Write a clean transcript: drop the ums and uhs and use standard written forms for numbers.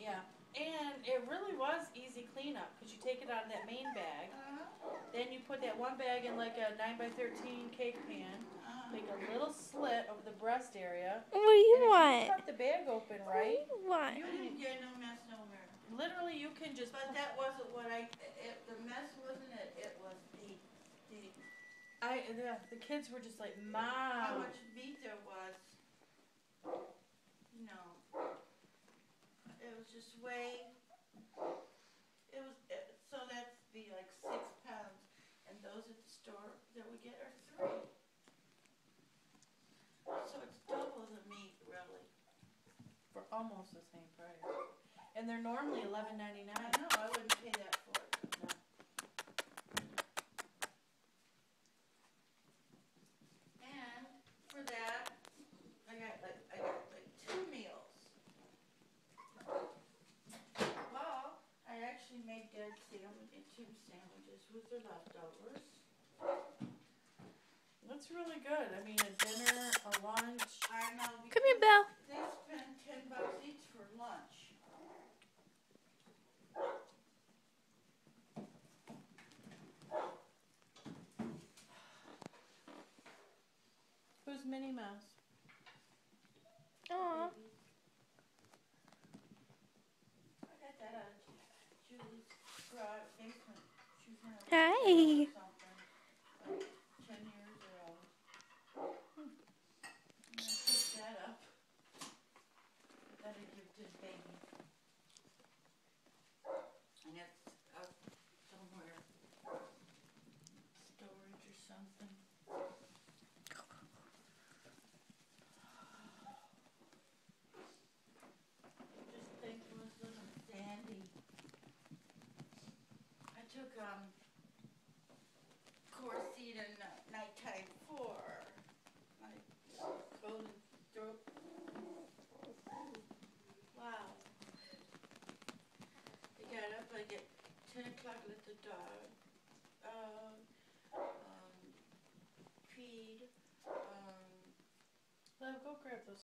Yeah, and it really was easy cleanup because you take it out of that main bag. Then you put that one bag in like a 9x13 cake pan. Make a little slit over the breast area. What do you and want? If you cut the bag open right, What? you didn't get no mess nowhere. Literally, you can just. But that wasn't what the mess wasn't it. It was the. The kids were just like, Mom. How much meat there was. You know. It was just way. So that's be like 6 pounds, and those at the store that we get are 3. So it's double the meat, really. For almost the same price, and they're normally $11.99. I know. I wouldn't pay that for it. No. And for that, I got like 2 meals. Well, I actually made dead tube sandwiches with the leftovers. That's really good. I mean, a dinner, a lunch. I know. Come here, Bill. They spend $10 each for lunch. Who's Minnie Mouse? Aw. I got that out of Julie's basement. She was in a Hey. something like 10 years ago. And I picked that up. That I give to the baby. And it's up somewhere. Storage or something. Just think it was little Sandy. I took Corseed and nighttime for my cold and throat. Wow. I got up, I get 10 o'clock, let the dog feed. Well, go grab those